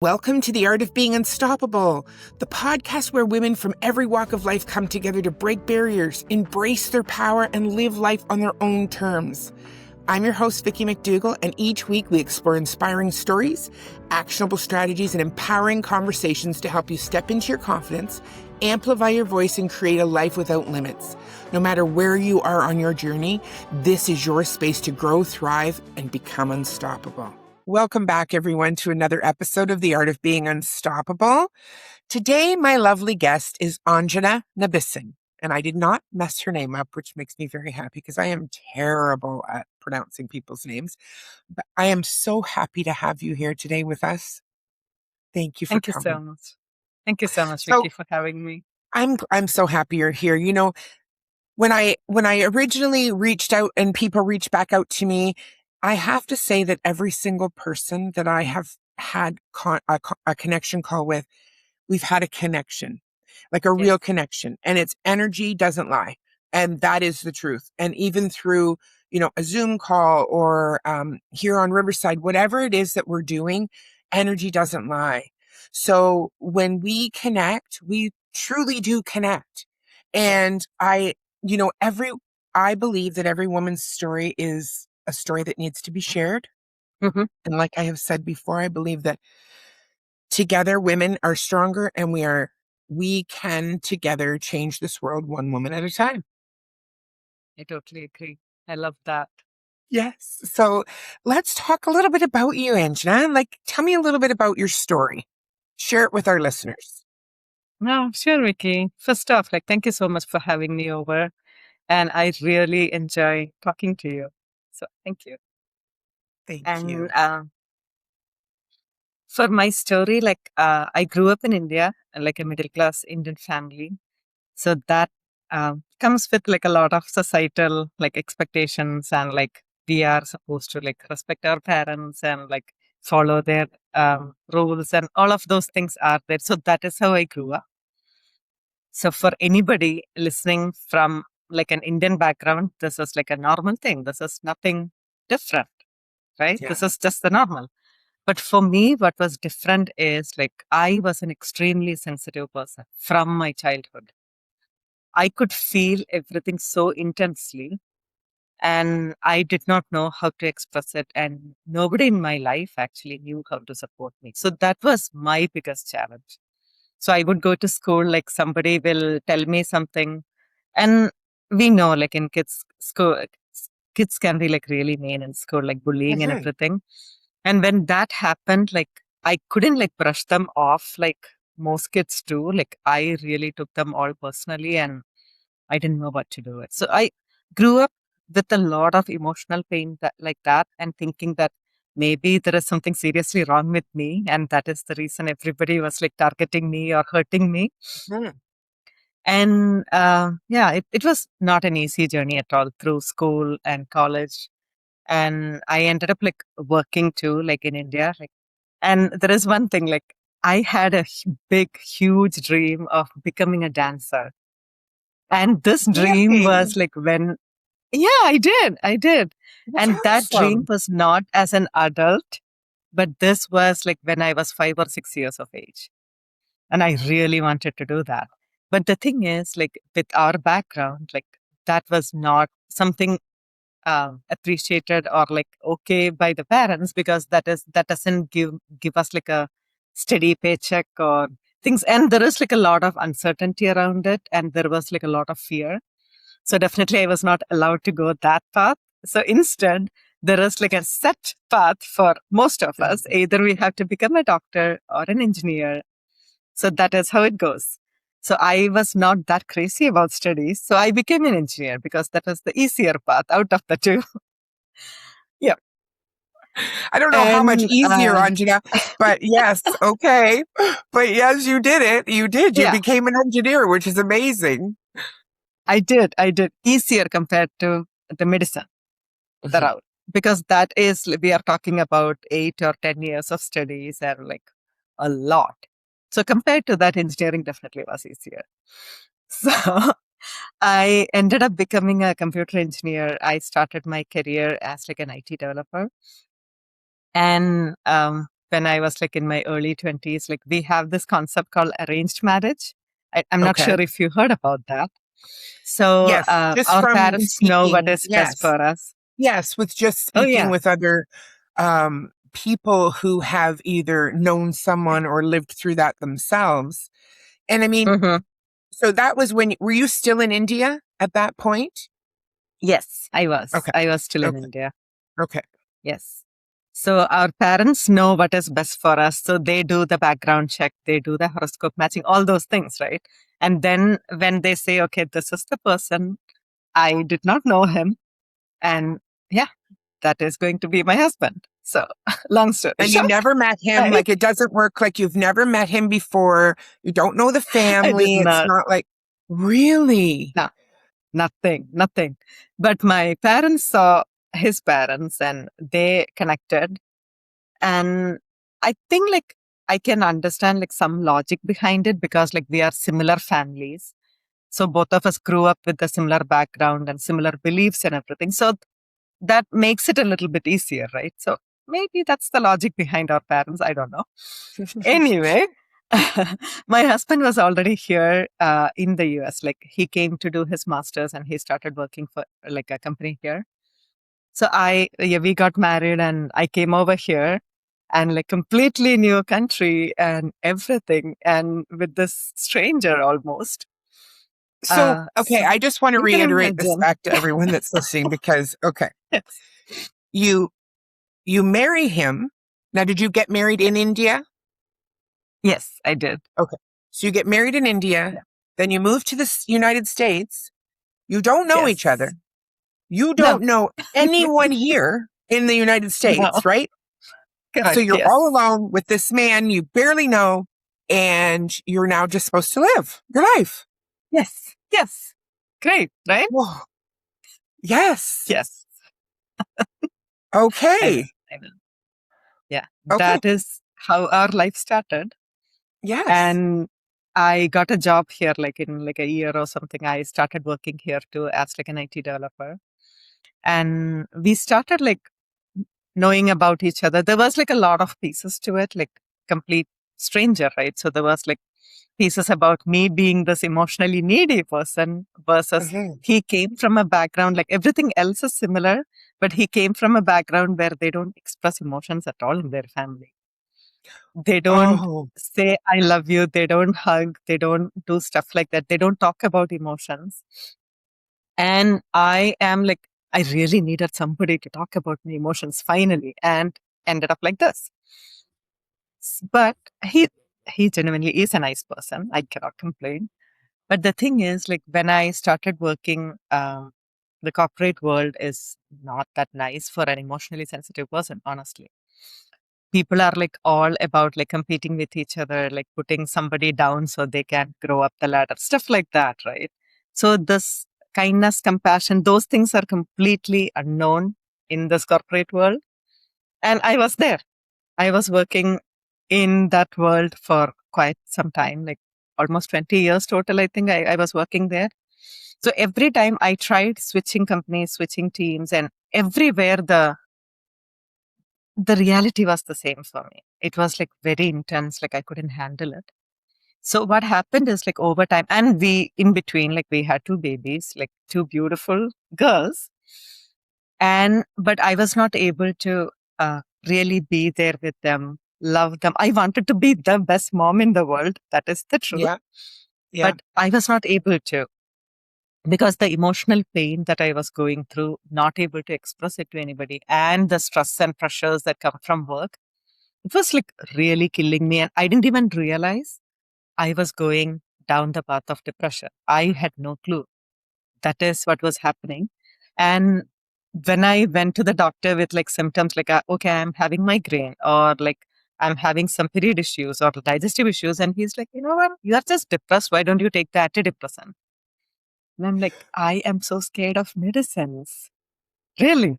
Welcome to The Art of Being Unstoppable, the podcast where women from every walk of life come together to break barriers, embrace their power, and live life on their own terms. I'm your host, Vicki McDougall, and each week we explore inspiring stories, actionable strategies, and empowering conversations to help you step into your confidence, amplify your voice, and create a life without limits. No matter where you are on your journey, this is your space to grow, thrive, and become unstoppable. Welcome back, everyone, to another episode of The Art of Being Unstoppable. Today, my lovely guest is Anjana Nambissan, and I did not mess her name up, which makes me very happy because I am terrible at pronouncing people's names. But I am so happy to have you here today with us. Thank you for coming. Thank you so much. Thank you so much, So- Vicki, for having me. I'm so happy you're here. You know, when I originally reached out and people reached back out to me, I have to say that every single person that I have had a connection call with, we've had a connection, like a real connection, and its energy doesn't lie. And that is the truth. And even through, a Zoom call or here on Riverside, whatever it is that we're doing, energy doesn't lie. So when we connect, we truly do connect. And I believe that every woman's story is a story that needs to be shared. Mhm. And like I have said before, I believe that together women are stronger and we can together change this world one woman at a time. I totally agree. I love that. Yes. So let's talk a little bit about you, Anjana. Like, tell me a little bit about your story. Share it with our listeners. No, sure, Vicki. First off, thank you so much for having me over. And I really enjoy talking to you. So thank you. Thank you. And for my story, I grew up in India, like a middle class Indian family. So that comes with a lot of societal expectations, and we are supposed to respect our parents and follow their rules, and all of those things are there. So that is how I grew up. So for anybody listening from an Indian background, this is a normal thing. This is nothing different, right? Yeah. This is just the normal. But for me, what was different is I was an extremely sensitive person from my childhood. I could feel everything so intensely, and I did not know how to express it. And nobody in my life actually knew how to support me. So that was my biggest challenge. So I would go to school, somebody will tell me something, and we know, in kids can be really mean in school, bullying and Mhm. everything. And when that happened, I couldn't brush them off like most kids do. I really took them all personally, and I didn't know what to do with. So I grew up with a lot of emotional pain that, and thinking that maybe there is something seriously wrong with me, and that is the reason everybody was targeting me or hurting me. Mhm. And it was not an easy journey at all through school and college. And I ended up working too, in India. And there is one thing, I had a big, huge dream of becoming a dancer. And this dream Really? was I did. That's And that dream awesome. was not as an adult, but this was when I was 5 or 6 years of age. And I really wanted to do that. But the thing is, with our background, that was not something appreciated or okay by the parents, because that doesn't give us a steady paycheck or things. And there is a lot of uncertainty around it, and there was a lot of fear. So definitely I was not allowed to go that path. So instead, there is a set path for most of us. Either we have to become a doctor or an engineer. So that is how it goes. So I was not that crazy about studies. So I became an engineer because that was the easier path out of the two. Yeah. I don't know how much And easier, Anjana, but yes, okay. But yes, you did it. You did. You yeah, became an engineer, which is amazing. I did easier compared to the medicine, the route, because that is, we are talking about 8 or 10 years of studies and a lot. So compared to that, engineering definitely was easier. So I ended up becoming a computer engineer. I started my career as an IT developer. And when I was like in my early 20s, like we have this concept called arranged marriage. I'm not Okay. sure if you heard about that. So Yes, just our from parents know what speaking. is best Yes. for us. Yes, with just Oh, speaking yeah. with other people who have either known someone or lived through that themselves. And I mean, Mm-hmm. so that was when, were you still in India at that point? Yes, I was. Okay. I was still in Okay. India. Okay. Yes. So our parents know what is best for us. So they do the background check, they do the horoscope matching, all those things, right? And then when they say, okay, this is the person, I did not know him. And yeah, that is going to be my husband. So long story And you short, never met him. I, Like, it doesn't work like you've never met him before. You don't know the I did family. It's not. not like, really? No, nothing. But my parents saw his parents and they connected. And I think like I can understand like some logic behind it because like we are similar families. So both of us grew up with a similar background and similar beliefs and everything. So that makes it a little bit easier, right? So maybe that's the logic behind our parents. I don't know. Anyway, my husband was already here in the US. Like he came to do his master's and he started working for like a company here. So we got married and I came over here and like completely new country and everything and with this stranger almost. So, okay, So I just want to you can reiterate this imagine. back to everyone that's listening because, okay, Yes. you you marry him. Now, did you get married in India? Yes, I did. Okay. So you get married in India, Yeah. then you move to the United States. You don't know each Yes. other. You No, don't know anyone here in the United no. States, right? So Correct. you're all Yes. alone with this man you barely know, and you're now just supposed to live your life. Yes. Yes. Great, right? Whoa. Yes. Yes. I know. Okay. I know. Yeah. Okay. That is how our life started. Yes. And I got a job here like in like a year or something. I started working here too as like an IT developer. And we started like knowing about each other. There was like a lot of pieces to it, like complete stranger, right? So there was like pieces about me being this emotionally needy person versus Mhm. he came from a background, like everything else is similar, but he came from a background where they don't express emotions at all in their family. They don't Oh, say, I love you. They don't hug. They don't do stuff like that. They don't talk about emotions. And I am like, I really needed somebody to talk about my emotions finally and ended up like this. But he genuinely is a nice person. I cannot complain. But the thing is, like when I started working, the corporate world is not that nice for an emotionally sensitive person, honestly. People are like all about like competing with each other, like putting somebody down so they can grow up the ladder, stuff like that, right? So this kindness, compassion, those things are completely unknown in this corporate world. And I was there. I was working in that world for quite some time, like almost 20 years total, I think I was working there. So every time I tried switching companies, switching teams, and everywhere the reality was the same for me. It was like very intense, like I couldn't handle it. So what happened is like over time, and we in between, like we had two babies, like two beautiful girls. But I was not able to really be there with them, love them. I wanted to be the best mom in the world. That is the truth. yeah. Yeah. But I was not able to because the emotional pain that I was going through, not able to express it to anybody, and the stress and pressures that come from work, it was like really killing me. And I didn't even realize I was going down the path of depression. I had no clue that is what was happening. And when I went to the doctor with like symptoms like, okay, I'm having migraine or like I'm having some period issues or digestive issues. And he's like, you know what? You are just depressed. Why don't you take the antidepressant? And I'm like, I am so scared of medicines. Really?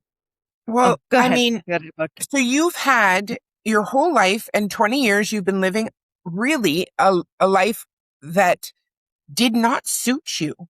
Oh, Well, go I ahead. mean, You're about to. so you've had your whole life and 20 years, you've been living really a life that did not suit you. No.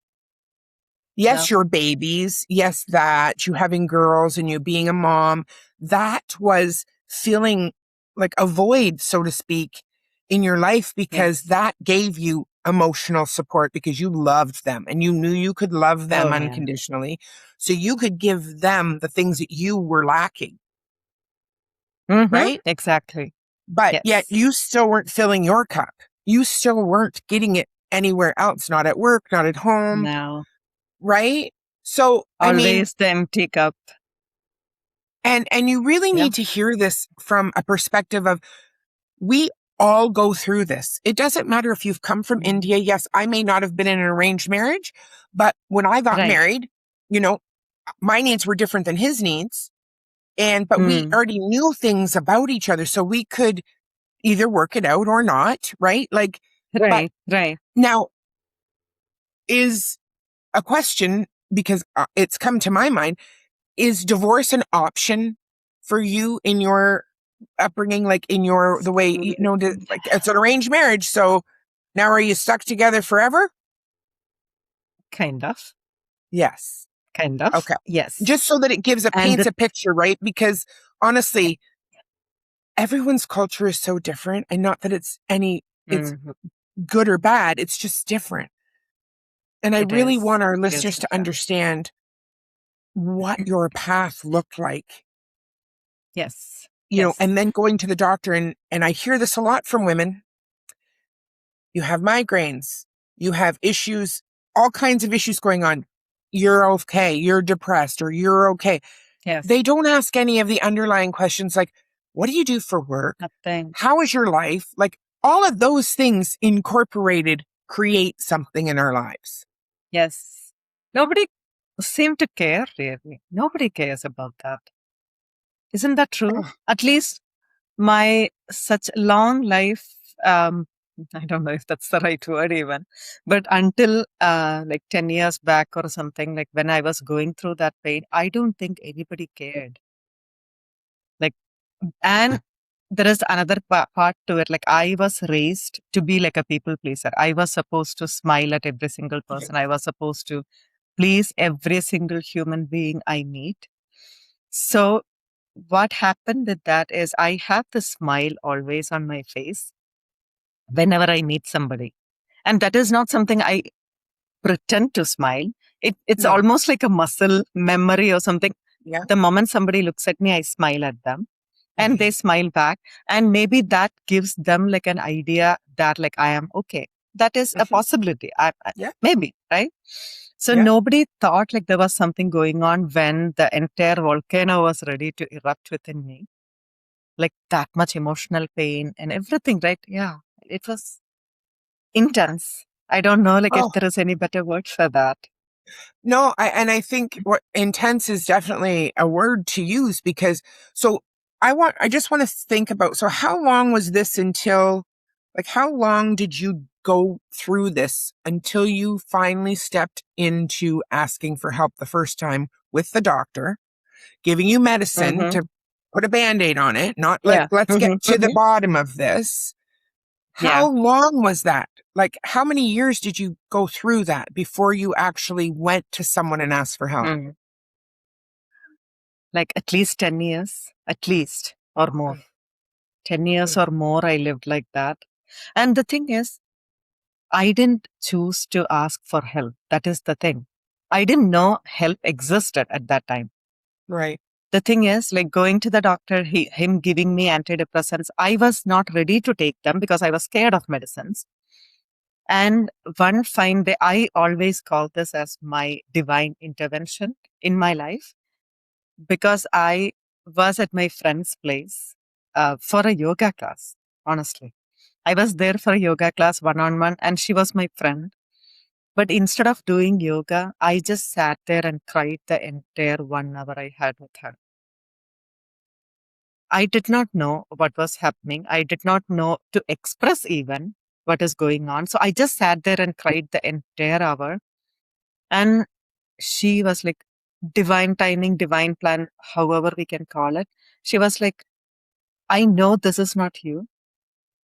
Yes, your babies. Yes, that you having girls and you being a mom. That was feeling like a void, so to speak, in your life because Yes. that gave you emotional support because you loved them and you knew you could love them Oh, yeah. unconditionally. So you could give them the things that you were lacking, right? Exactly. But yet Yes. you still weren't filling your cup. You still weren't getting it anywhere else, not at work, not at home, No. right? So, I mean, Always the empty cup. and you really Yeah. need to hear this from a perspective of we all go through this. It doesn't matter if you've come from India. Yes, I may not have been in an arranged marriage, but when I got Right. married, you know, my needs were different than his needs. But we Mm. already knew things about each other. So we could either work it out or not, right? Like, but Right. now is a question because it's come to my mind. Is divorce an option for you in your upbringing, like in your the way like it's an arranged marriage? So now are you stuck together forever? Kind of. Yes. Kind of. Okay. Yes. Just so that it And paints a picture, right? Because honestly, everyone's culture is so different, and not that it's Mhm. good or bad. It's just different. And I It really is. want our It is listeners to different. understand what your path looked like, Yes. Yes. and then going to the doctor. And I hear this a lot from women. You have migraines, you have issues, all kinds of issues going on. You're okay. You're depressed or you're okay. Yes. They don't ask any of the underlying questions like, what do you do for work? Nothing. How is your life? Like all of those things incorporated create something in our lives. Yes. Nobody seem to care, really. Nobody cares about that. Isn't that true? Oh, At least my such long life, I don't know if that's the right word even, but until like 10 years back or something, like when I was going through that pain, I don't think anybody cared. Like, and there is another part to it. Like, I was raised to be like a people pleaser. I was supposed to smile at every single person. I was supposed to please every single human being I meet. So, what happened with that is I have the smile always on my face whenever I meet somebody. And that is not something I pretend to smile. It's no. almost like a muscle memory or something. Yeah. The moment somebody looks at me, I smile at them and they smile back. And maybe that gives them like an idea that like I am okay. That is a Mhm. possibility. Yeah. Maybe, right? So Yeah. nobody thought like there was something going on when the entire volcano was ready to erupt within me. Like that much emotional pain and everything, right? Yeah, it was intense. I don't know, like if Oh, there is any better word for that. no. I think what intense is definitely a word to use because so I just want to think about, so how long was this until, like, how long did you go through this until you finally stepped into asking for help the first time with the doctor, giving you medicine Mm-hmm. to put a Band-Aid on it, not like, Yeah. let's get Mm-hmm. to the Mm-hmm. bottom of this. Yeah. How long was that? Like, how many years did you go through that before you actually went to someone and asked for help? Mm. Like at least 10 years, at least, or more. 10 years or more, I lived like that. And the thing is, I didn't choose to ask for help. That is the thing. I didn't know help existed at that time. Right. The thing is, like going to the doctor, him giving me antidepressants, I was not ready to take them because I was scared of medicines. And one fine day, I always call this as my divine intervention in my life because I was at my friend's place for a yoga class, honestly. I was there for a yoga class one on one, and she was my friend. But instead of doing yoga, I just sat there and cried the entire 1 hour I had with her. I did not know what was happening. I did not know to express even what is going on. So I just sat there and cried the entire hour. And she was like, divine timing, divine plan, however we can call it. She was like, I know this is not you.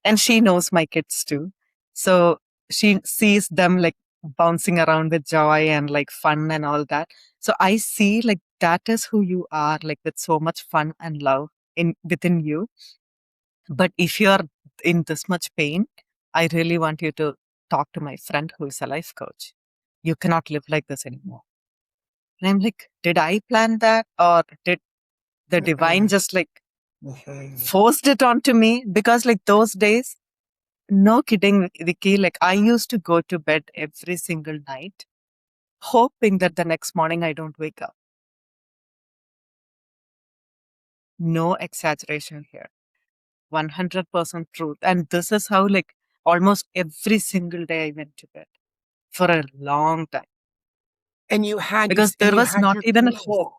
And she knows my kids too. So she sees them like bouncing around with joy and like fun and all that. So I see like that is who you are, like with so much fun and love in within you. But if you're in this much pain, I really want you to talk to my friend who is a life coach. You cannot live like this anymore. And I'm like, did I plan that, or did the divine just like forced it onto me? Because like those days, no kidding, Vicky, like I used to go to bed every single night, hoping that the next morning I don't wake up. No exaggeration here. 100% truth. And this is how like almost every single day I went to bed for a long time, And you had because there you was had not your even kids. hope.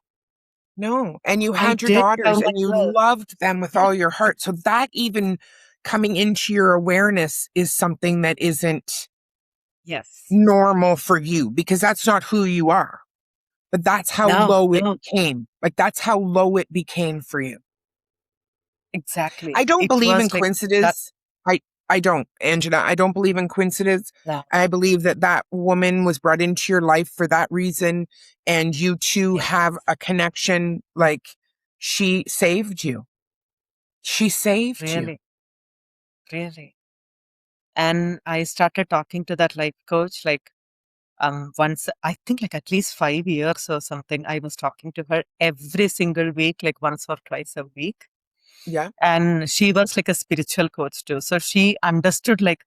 No, and you I had your did tell daughters my and you girl. loved them with all your heart. So that even coming into your awareness is something that isn't Yes. normal for you because that's not who you are. But that's how No, low it no, became. Like that's how low it became for you. exactly. I don't It believe in was like that. coincidence. I I don't, Anjana. I don't believe in coincidence. No. I believe that that woman was brought into your life for that reason, and you two Yes, have a connection. Like she saved you. She saved you. really, really. And I started talking to that life coach like once, I think like at least 5 years or something. I was talking to her every single week, like once or twice a week. Yeah. And she was like a spiritual coach too. So she understood like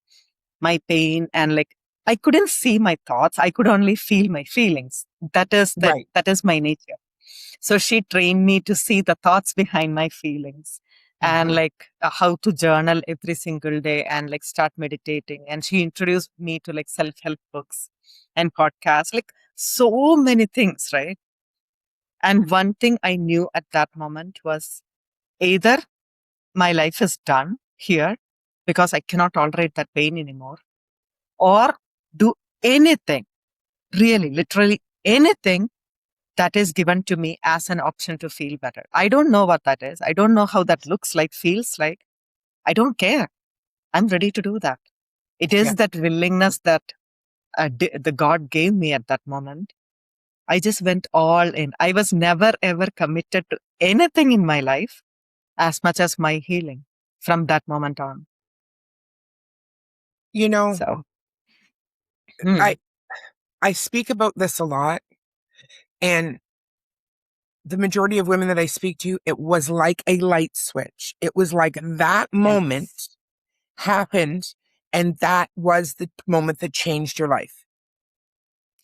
my pain, and like I couldn't see my thoughts. I could only feel my feelings. Right. That is my nature. So she trained me to see the thoughts behind my feelings, and Hmm. like how to journal every single day and like start meditating. And she introduced me to like self-help books and podcasts, like so many things, right? And one thing I knew at that moment was either my life is done here because I cannot tolerate that pain anymore, or do anything, really, literally anything that is given to me as an option to feel better. I don't know what that is. I don't know how that looks like, feels like. I don't care. I'm ready to do that. It Yeah. is that willingness that the God gave me at that moment. I just went all in. I was never ever committed to anything in my life as much as my healing from that moment on. You know, So, I hmm, I speak about this a lot, and the majority of women that I speak to, it was like a light switch. It was like that moment yes, happened, and that was the moment that changed your life.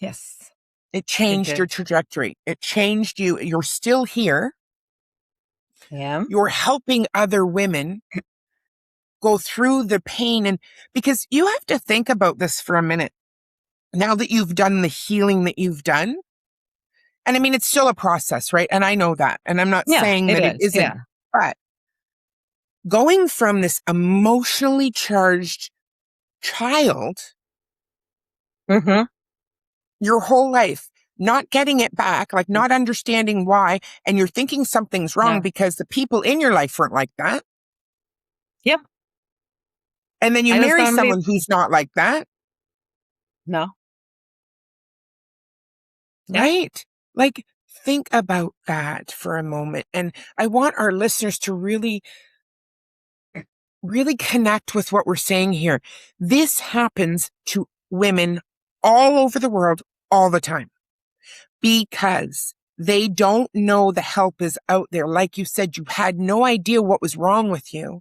yes, It it changed your did. trajectory. It changed you. You're still here. Yeah. You're helping other women go through the pain. And because you have to think about this for a minute. Now that you've done the healing that you've done, and I mean, it's still a process, right? And I know that. And I'm not Yeah, saying it that it is. isn't, Yeah. but going from this emotionally charged child Mm-hmm. your whole life, not getting it back, like not understanding why, and you're thinking something's wrong Yeah. because the people in your life weren't like that. Yep. And then you I was the marry only, someone who's not like that, no. Yeah. right? Like, think about that for a moment. And I want our listeners to really, really connect with what we're saying here. This happens to women all over the world all the time because they don't know the help is out there. Like you said, you had no idea what was wrong with you.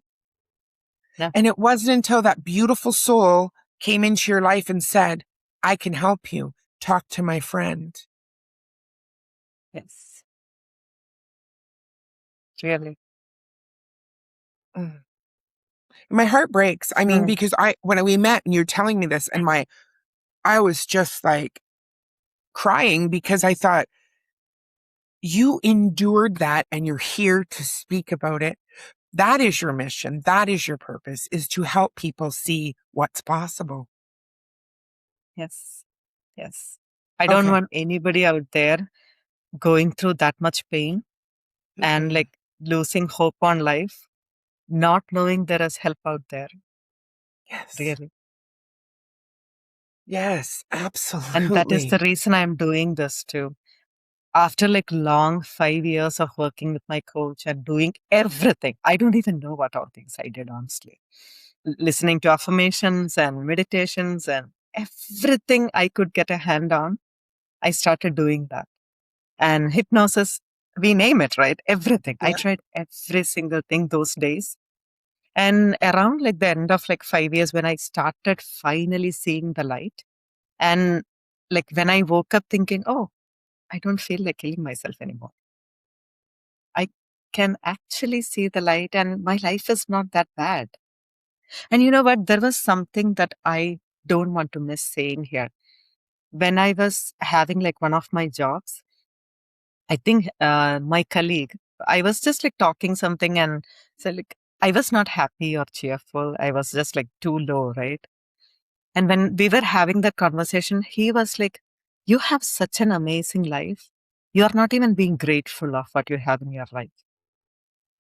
Yeah. And it wasn't until that beautiful soul came into your life and said, I can help you. Talk to my friend. Yes. Really. Mm. My heart breaks. I mean, Mm. because when we met and you're telling me this and I was just like crying because I thought you endured that and you're here to speak about it. That is your mission. That is your purpose, is to help people see what's possible. Yes. Yes. I don't Okay. want anybody out there going through that much pain and Mm-mm. like losing hope on life, not knowing there is help out there. Yes. Really. Yes, And that is the absolutely. reason I'm doing this too. after like long 5 years of working with my coach and doing everything, I don't even know what all things I did, honestly. Listening to affirmations and meditations and everything I could get a hand on, I started doing that. And hypnosis, we name it, right? Everything. I Yeah. tried every single thing those days. And around like the end of like 5 years, when I started finally seeing the light, and like when I woke up thinking, oh, I don't feel like killing myself anymore. I can actually see the light and my life is not that bad. And you know what? There was something that I don't want to miss saying here. When I was having like one of my jobs, I think my colleague, I was just like talking something and so like I was not happy or cheerful. I was just like too low, right? And when we were having that conversation, he was like, you have such an amazing life. You are not even being grateful of what you have in your life.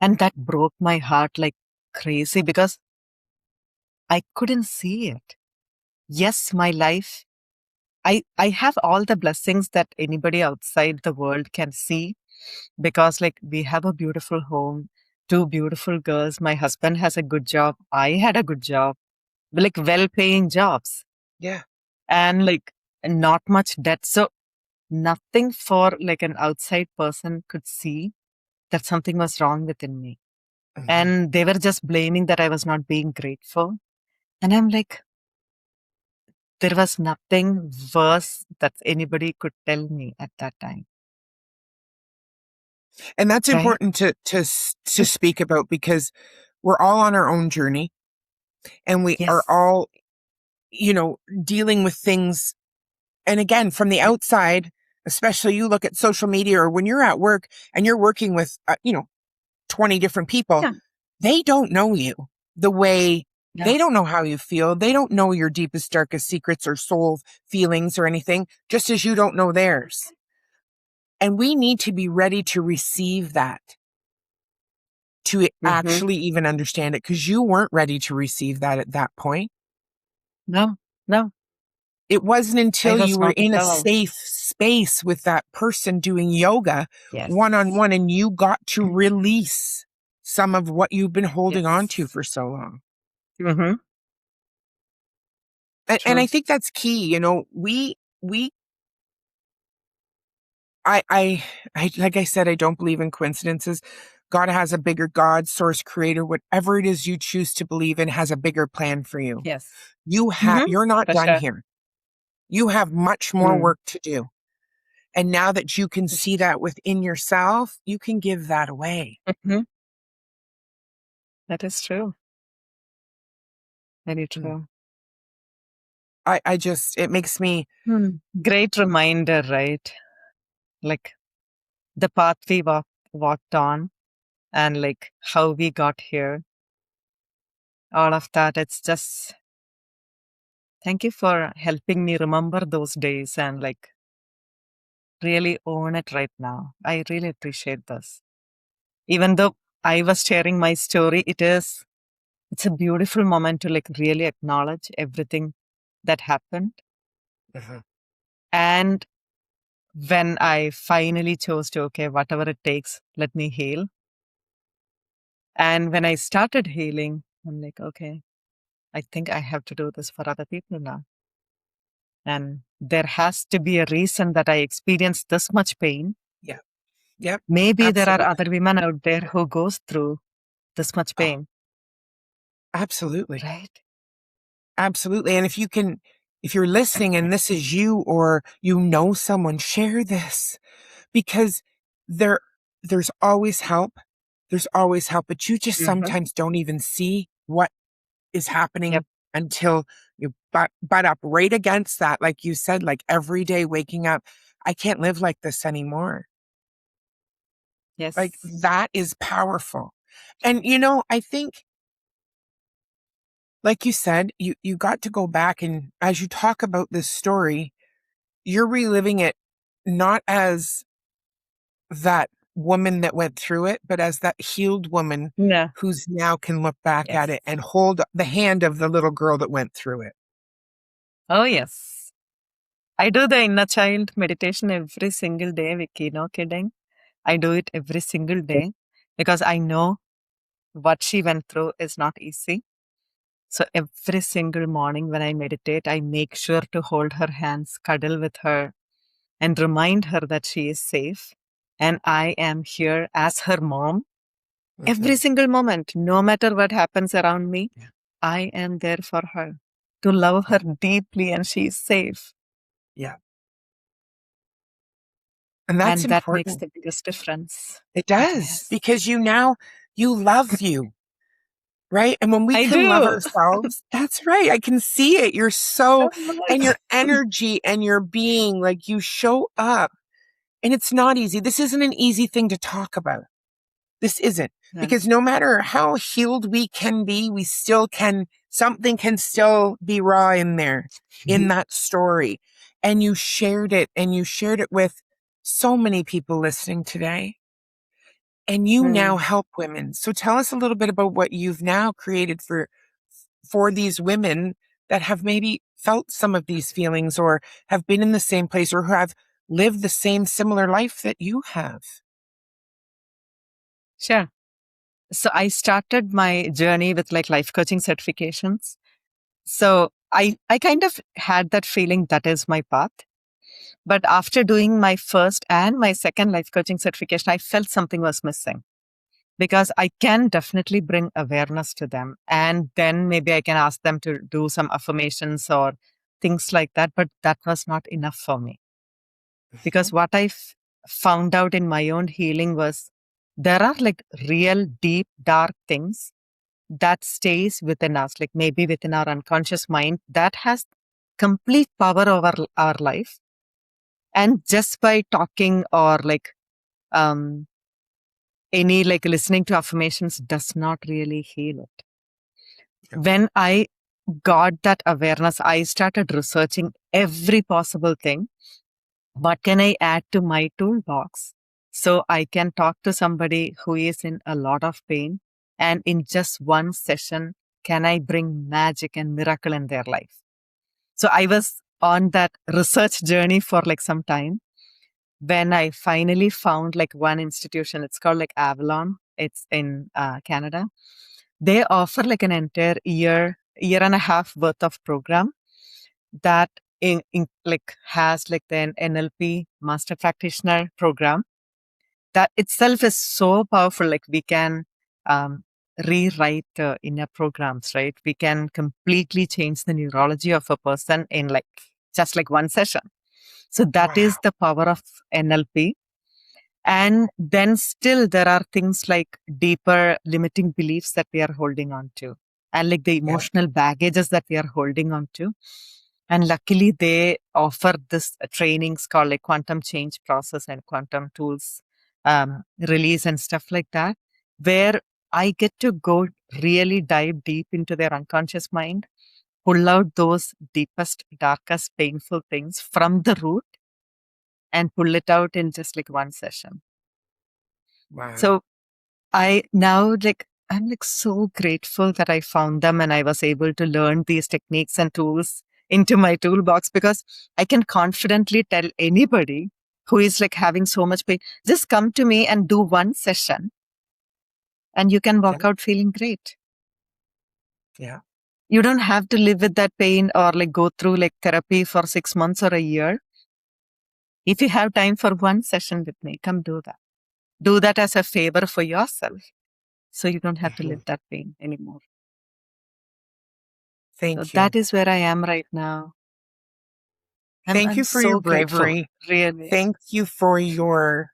And that broke my heart like crazy because I couldn't see it. Yes, my life, I have all the blessings that anybody outside the world can see because like we have a beautiful home, two beautiful girls. My husband has a good job. I had a good job, like well paying jobs Yeah. and like not much debt. So nothing for like an outside person could see that something was wrong within me. Hmm. And they were just blaming that I was not being grateful. And I'm like, there was nothing worse that anybody could tell me at that time. And that's Right? important to speak about because we're all on our own journey and we are Yes. all, dealing with things. And again, from the Yep. outside, especially you look at social media or when you're at work and you're working with, 20 different people, Yeah. they don't know you the way Yeah. they don't know how you feel. They don't know your deepest, darkest secrets or soul feelings or anything, just as you don't know theirs. And we need to be ready to receive that, to Mm-hmm. actually even understand it, because you weren't ready to receive that at that point. No, no, It wasn't I until you was were not in at a all. safe space with that person doing yoga Yes. one on one and you got to release some of what you've been holding on to Yes. for so long. Mm-hmm. And I True. think that's key. We, I, like I said, I don't believe in coincidences. God has a bigger God, source, creator, whatever it is you choose to believe in has a bigger plan for you. Yes. Mm-hmm. You're not For done sure. here. You have much more Mm. work to do. And now that you can see that within yourself, you can give that away. Mm-hmm. That is true. Very Mm. true. It makes me, Great reminder, right? Like the path we walked on and like how we got here. All of that. It's just thank you for helping me remember those days and like really own it right now. I really appreciate this. Even though I was sharing my story, it's a beautiful moment to like really acknowledge everything that happened. Mhm. And when I finally chose to, okay, whatever it takes, let me heal. And when I started healing, I'm like, okay, I think I have to do this for other people now. And there has to be a reason that I experienced this much pain. Yeah. Yep. Maybe there are Absolutely. other women out there who goes through this much Oh, pain, absolutely. right? Absolutely. And if you're listening and this is you or you know someone, share this because there, there's always help. There's always help, but you just Hmm. sometimes don't even see what is happening Yep. until you butt up right against that. Like you said, like every day waking up, I can't live like this anymore. Like Yes. that is powerful. And I think, like you said, you got to go back and as you talk about this story, you're reliving it not as that woman that went through it, but as that healed woman Yeah. who's now can look back at Yes. it and hold the hand of the little girl that went through it. Oh, yes. I do the inner child meditation every single day, Vicky. No kidding. I do it every single day because I know what she went through is not easy. So every single morning when I meditate, I make sure to hold her hands, cuddle with her, and remind her that she is safe. And I am here as her mom every single moment, no matter what happens around me. Yeah. I am there for her to love her deeply, and she's safe. Yeah. And that's And that makes important. the biggest difference. It does, Yes. because you love you, right? And when we I can love do. ourselves, that's right. I can see it. You're so, So much. and your energy and your being, like you show up, and it's not easy. This isn't an easy thing to talk about. This isn't, Yeah. because no matter how healed we can be, something can still be raw in there, in that story. And you shared it with so many people listening today. And you now help women. So tell us a little bit about what you've now created for these women that have maybe felt some of these feelings, or have been in the same place, or who have lived the same similar life that you have. Sure. So I started my journey with like life coaching certifications. So I kind of had that feeling that is my path. But after doing my first and my second life coaching certification, I felt something was missing, because I can definitely bring awareness to them. And then maybe I can ask them to do some affirmations or things like that. But that was not enough for me, because what I found out in my own healing was there are like real deep, dark things that stays within us, like maybe within our unconscious mind, that has complete power over our life. And just by talking or like any like listening to affirmations does not really heal it. Yeah. When I got that awareness, I started researching every possible thing. What can I add to my toolbox so I can talk to somebody who is in a lot of pain, and in just one session, can I bring magic and miracle in their life? So I was on that research journey for like some time. When I finally found like one institution, it's called like Avalon. It's in Canada. They offer like an entire year and a half worth of program that like has like the NLP master practitioner program. That itself is so powerful. Like we can um, rewrite inner programs, right? We can completely change the neurology of a person in like just like one session. So that is Wow. the power of NLP. And then still there are things like deeper limiting beliefs that we are holding on to, and like the Yeah. emotional baggages that we are holding on to. And luckily they offer this trainings called like quantum change process and quantum tools release and stuff like that, where I get to go really dive deep into their unconscious mind, pull out those deepest, darkest, painful things from the root and pull it out in just like one session. Wow. So I now like I'm like so grateful that I found them and I was able to learn these techniques and tools into my toolbox, because I can confidently tell anybody who is like having so much pain, just come to me and do one session and you can walk Yeah. out feeling great. Yeah. You don't have to live with that pain or like go through like therapy for 6 months or a year. If you have time for one session with me, come do that. Do that as a favor for yourself, so you don't have to live that pain anymore. So Thank you. that is where I am right now. Thank I'm you for your so grateful, bravery. really. Thank you for your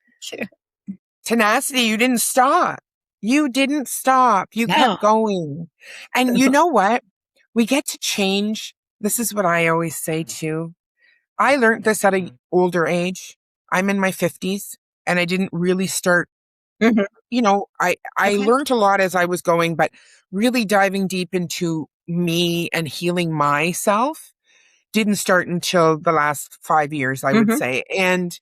tenacity. You didn't stop. You didn't stop. You No. kept going. And you know what? We get to change. This is what I always say too. I learned this at an older age. I'm in my 50s, and I didn't really start, Mhm. I Okay. learned a lot as I was going, but really diving deep into me and healing myself didn't start until the last 5 years, I would Mhm. say. And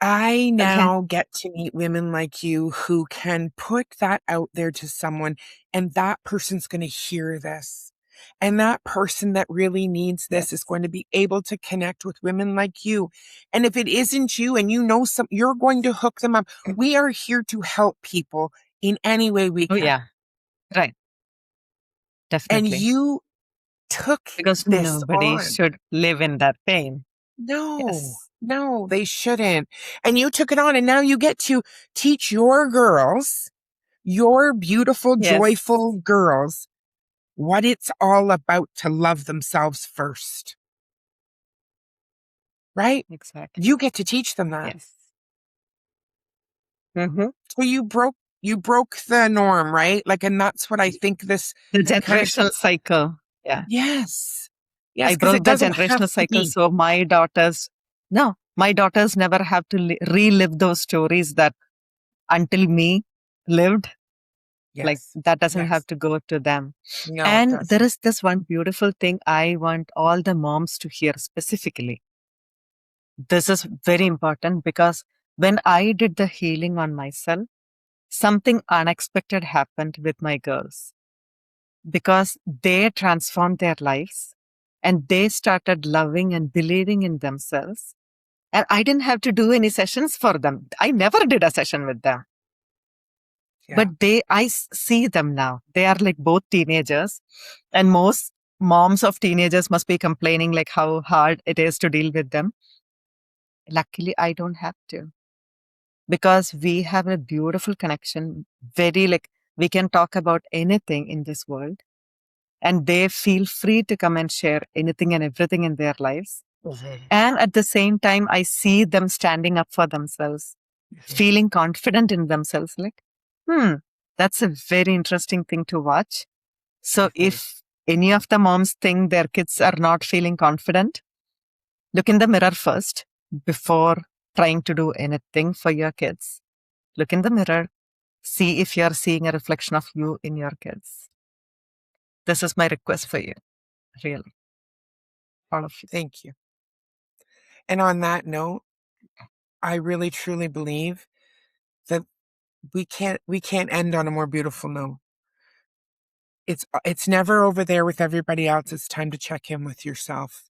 I Okay. now get to meet women like you who can put that out there to someone, and that person's going to hear this. And that person that really needs this is going to be able to connect with women like you. And if it isn't you and you know you're going to hook them up. We are here to help people in any way we Oh, can. yeah. Right. And Definitely. you took Because this nobody on. should live in that pain. No, Yes. no, they shouldn't. And you took it on, and now you get to teach your girls, your beautiful, Yes. joyful girls, what it's all about to love themselves first, right? Exactly. You get to teach them that. Yes. Mm-hmm. So you broke the norm, right? Like, and that's what I think this The kind of, generational cycle. Yeah. yes, I yes, because it broke the doesn't have generational to cycle. be. So my daughters never have to relive those stories that until me lived. Like Yes, that doesn't have yes. to go to them. No, it And there doesn't. is this one beautiful thing I want all the moms to hear specifically. This is very important because when I did the healing on myself, something unexpected happened with my girls because they transformed their lives and they started loving and believing in themselves. And I didn't have to do any sessions for them. I never did a session with them. Yeah. But I see them now. They are like both teenagers. And most moms of teenagers must be complaining like how hard it is to deal with them. Luckily, I don't have to because we have a beautiful connection. Very like we can talk about anything in this world and they feel free to come and share anything and everything in their lives. Mhm. And at the same time, I see them standing up for themselves, feeling confident in themselves. Like, that's a very interesting thing to watch. So Mhm. if any of the moms think their kids are not feeling confident, look in the mirror first before trying to do anything for your kids. Look in the mirror, see if you're seeing a reflection of you in your kids. This is my request for you, really, all of you. Thank you. And on that note, I really truly believe that we can't end on a more beautiful note. It's never over there with everybody else. It's time to check in with yourself.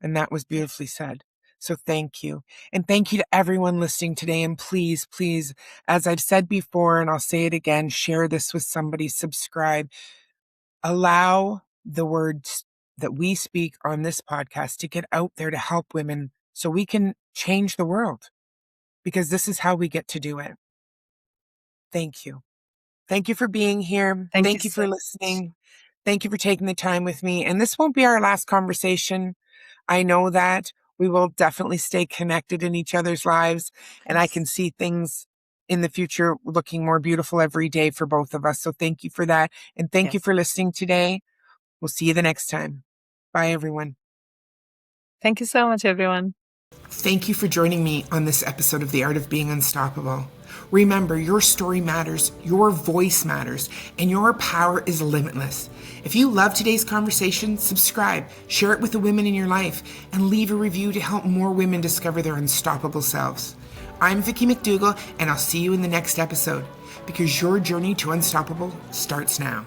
And that was beautifully said. So thank you. And thank you to everyone listening today. And please, please, as I've said before, and I'll say it again, share this with somebody, subscribe. Allow the words that we speak on this podcast to get out there to help women so we can change the world, because this is how we get to do it. Thank you. Thank you for being here. Thank you Thank you so for much. listening. Thank you for taking the time with me. And this won't be our last conversation. I know that we will definitely stay connected in each other's lives, and I can Yes. see things in the future looking more beautiful every day for both of us. So thank you for that. And thank you Yes. for listening today. We'll see you the next time. Bye, everyone. Thank you so much, everyone. Thank you for joining me on this episode of The Art of Being Unstoppable. Remember, your story matters, your voice matters, and your power is limitless. If you love today's conversation, subscribe, share it with the women in your life, and leave a review to help more women discover their unstoppable selves. I'm Vicki McDougall, and I'll see you in the next episode, because your journey to unstoppable starts now.